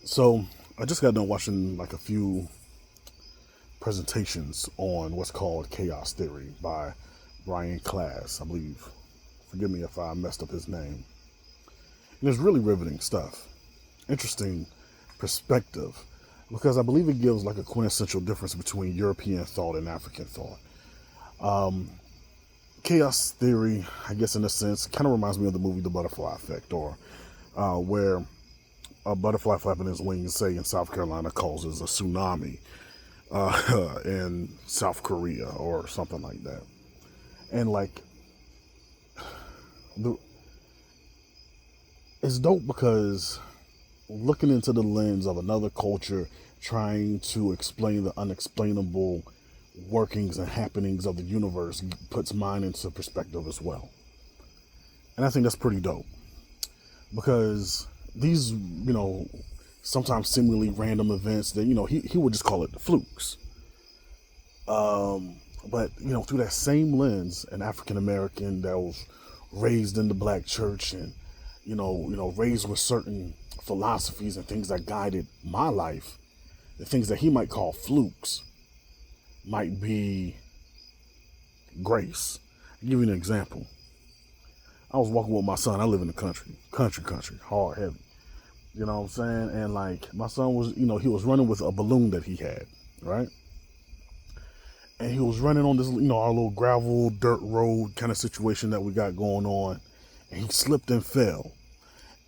So I just got done watching like a few presentations on what's called chaos theory by Brian Class, I believe. Forgive me if I messed up his name. And it's really riveting stuff. Interesting perspective because I believe it gives like a quintessential difference between European thought and African thought. Chaos theory, I guess in a sense, kind of reminds me of the movie The Butterfly Effect, or where a butterfly flapping his wings, say in South Carolina, causes a tsunami in South Korea or something like that. And like, the, it's dope because looking into the lens of another culture, trying to explain the unexplainable workings and happenings of the universe puts mine into perspective as well. And I think that's pretty dope because these, sometimes seemingly random events that, he would just call it flukes. But, through that same lens, an African American that was raised in the black church and, raised with certain philosophies and things that guided my life, the things that he might call flukes might be grace. I'll give you an example. I was walking with my son. I live in the country, hard, heavy. You know what I'm saying? And like my son was, he was running with a balloon that he had, right? And he was running on this, our little gravel dirt road kind of situation that we got going on. And he slipped and fell.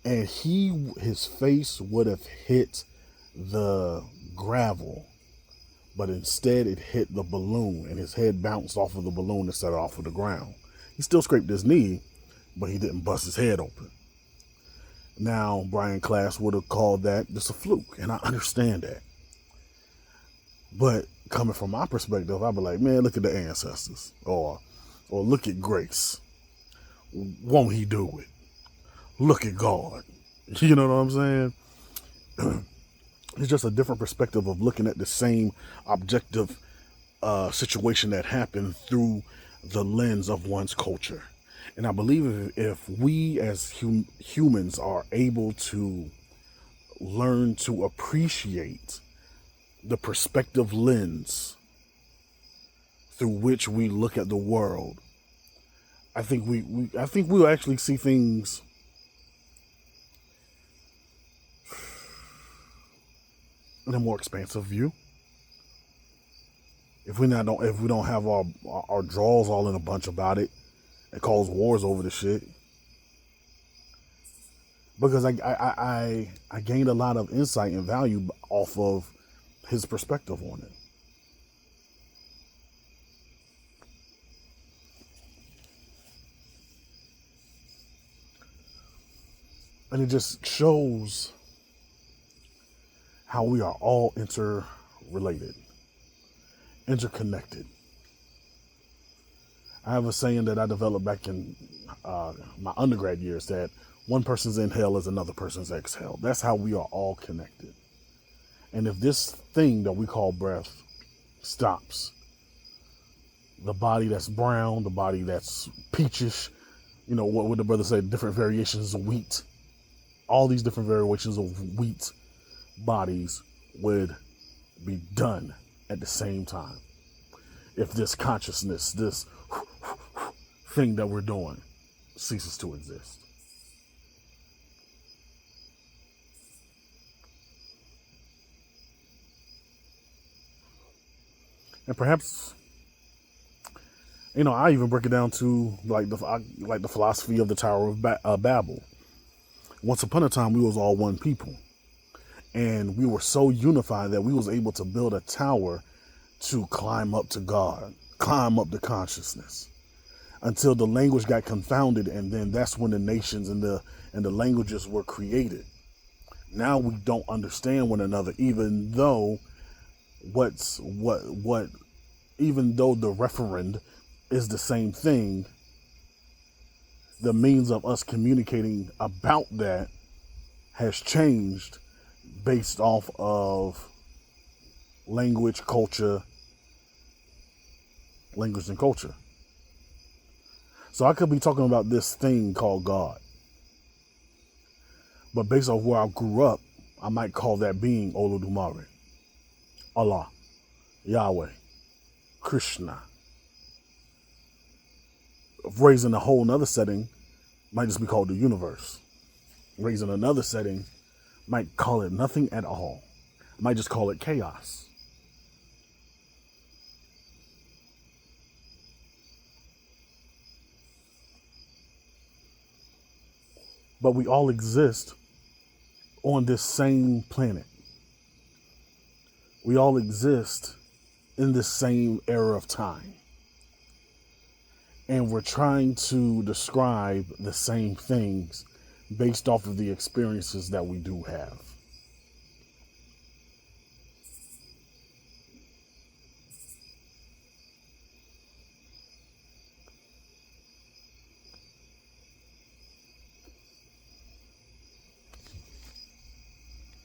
And his face would have hit the gravel, but instead it hit the balloon and his head bounced off of the balloon instead of off of the ground. He still scraped his knee, but he didn't bust his head open. Now, Brian Class would have called that just a fluke, and I understand that. But coming from my perspective, I'd be like, man, look at the ancestors, or look at grace. Won't he do it? Look at God. You know what I'm saying? It's just a different perspective of looking at the same objective situation that happened through the lens of one's culture. And I believe if we as humans are able to learn to appreciate the perspective lens through which we look at the world, I think we'll actually see things in a more expansive view. If we don't have our draws all in a bunch about it and cause wars over the shit. Because I gained a lot of insight and value off of his perspective on it. And it just shows how we are all interrelated, interconnected. I have a saying that I developed back in my undergrad years that one person's inhale is another person's exhale. That's how we are all connected. And if this thing that we call breath stops, the body that's brown, the body that's peachish, what would the brother say, different variations of wheat, all these different variations of wheat bodies would be done at the same time. If this consciousness, this thing that we're doing ceases to exist. And perhaps, I even break it down to like the philosophy of the Tower of Babel. Once upon a time, we was all one people, and we were so unified that we was able to build a tower to climb up to God, climb up to consciousness, until the language got confounded, and then that's when the nations and the languages were created. Now we don't understand one another, even though even though the referend is the same thing, the means of us communicating about that has changed based off of language and culture. So I could be talking about this thing called God, but based off where I grew up, I might call that being Olodumare, Allah, Yahweh, Krishna. Raised in a whole nother setting, might just be called the universe. Raised in another setting, might call it nothing at all. Might just call it chaos. But we all exist on this same planet. We all exist in this same era of time. And we're trying to describe the same things based off of the experiences that we do have.